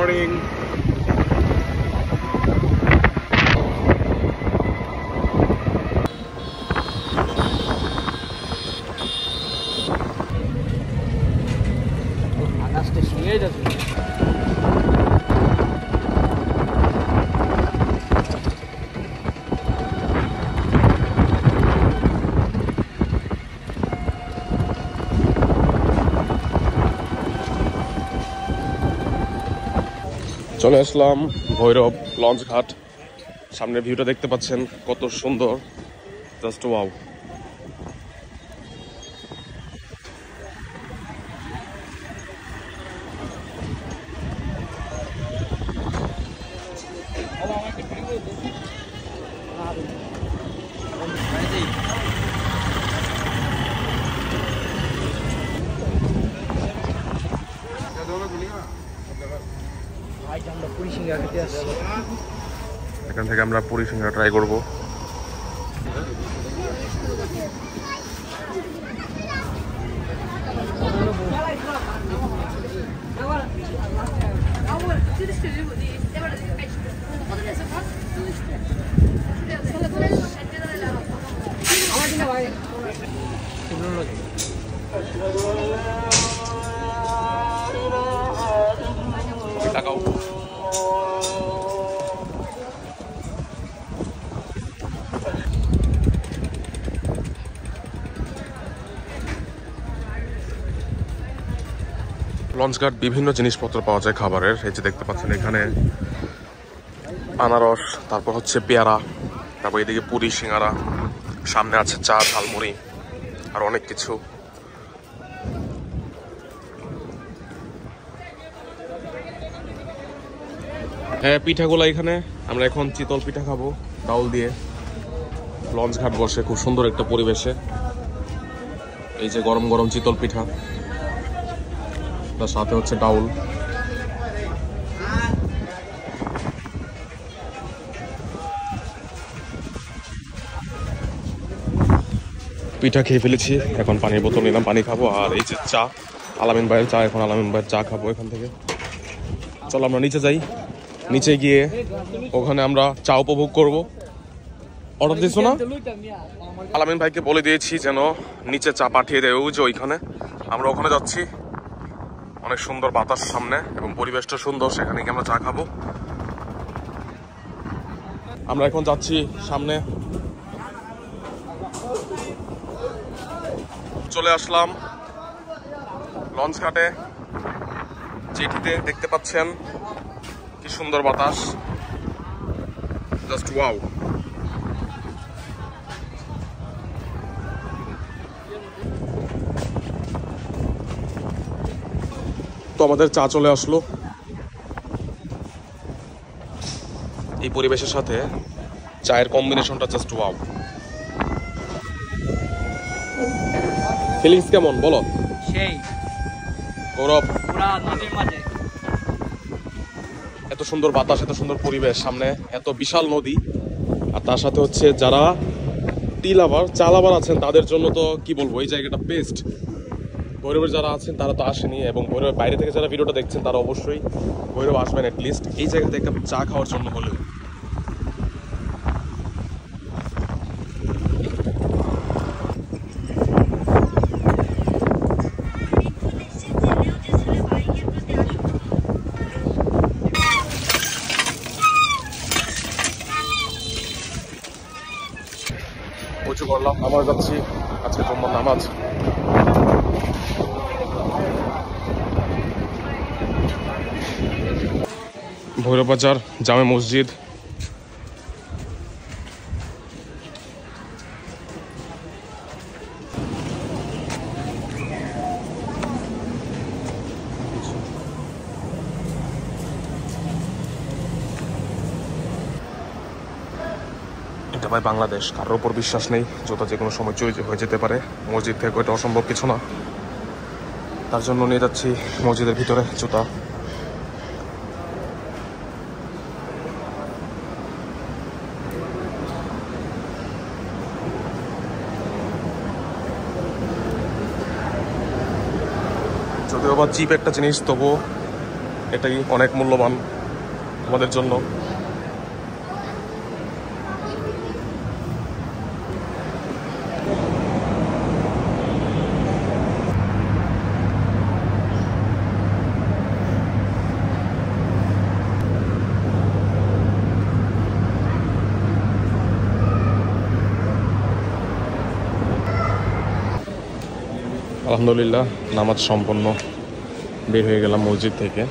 Morning. আকাশটা শুয়ে যাচ্ছে। চলে আসলাম ভৈরব লঞ্চ ঘাট। সামনের ভিউটা দেখতে পাচ্ছেন কত সুন্দর, জাস্ট ওয়াও। এখান থেকে আমরা পুরি সিঙ্গারা ট্রাই করবো। তাকাও। লঞ্চঘাট বিভিন্ন জিনিসপত্র পাওয়া যায় খাবারের। এই যে দেখতে পাচ্ছেন এখানে আনারস, তারপর হচ্ছে পেয়ারা, তারপর এদিকে পুরি সিঙ্গারা, সামনে আছে চা, ঝালমুড়ি আর অনেক কিছু। হ্যাঁ, পিঠাগুলো এখানে। আমরা এখন চিতল পিঠা খাবো ডাউল দিয়ে। লঞ্চ ঘাট বসে খুব সুন্দর একটা পরিবেশে। এই যে গরম গরম চিতল পিঠা, তার সাথে হচ্ছে ডাউল। পিঠা খেয়ে ফেলেছি, এখন পানির বোতল নিলাম, পানি খাবো। আর এই যে চা, আলামিন ভাইয়ের চা, এখন আলামিন ভাইয়ের চা খাবো এখান থেকে। চলো আমরা নিচে যাই, নিচে গিয়ে ওখানে আমরা চা উপভোগ করবো। অর্ডার দিছো না? আলামিন ভাইকে বলে দিয়েছি যেন নিচে চা পাঠিয়ে দেয়, ওই যে ওইখানে। আমরা ওখানে যাচ্ছি, অনেক সুন্দর বাতাস সামনে এবং পরিবেশটা সুন্দর, সেখানে গিয়ে আমরা চা খাবো। আমরা এখন যাচ্ছি সামনে। চলে আসলাম লঞ্চ ঘাটে, চিঠিতে দেখতে পাচ্ছেন কি সুন্দর বাতাস, জাস্ট ওয়াও। তো আমাদের চা চলে আসলো। এই পরিবেশের সাথে চায়ের কম্বিনেশনটা জাস্ট ওয়াও। ফিলিংস কেমন বলো? সেই গৌরব, পুরা নদীর মাঝে এত সুন্দর বাতাস, এত সুন্দর পরিবেশ, সামনে এত বিশাল নদী, আর তার সাথে হচ্ছে যারা টি লাভার, চা লাভার আছেন তাদের জন্য তো কি বলবো, এই জায়গাটা বেস্ট। ভৈরবের যারা আছেন তারা তো আসেনি, এবং ভৈরবের বাইরে থেকে যারা ভিডিওটা দেখছেন তারা অবশ্যই ভৈরব আসবেন অ্যাটলিস্ট এই জায়গা থেকে চা খাওয়ার জন্য হলেও। উঁচু করলাম, নামাজ যাচ্ছি, আজকে জুম্মার নামাজ। ভৈরব বাজার জামে মসজিদ। এটা ভাই বাংলাদেশ, কারোর উপর বিশ্বাস নেই, জুতা যে কোনো সময় চুরি হয়ে যেতে পারে। মসজিদ থেকে এটা অসম্ভব কিছু না, তার জন্য নিয়ে যাচ্ছি মসজিদের ভিতরে জুতা। যদিও বা চিপ একটা জিনিস, তবুও এটাই অনেক মূল্যবান আমাদের জন্য। আলহামদুলিল্লাহ নামাজ সম্পন্ন, বের হয়ে গেলাম মসজিদ থেকে।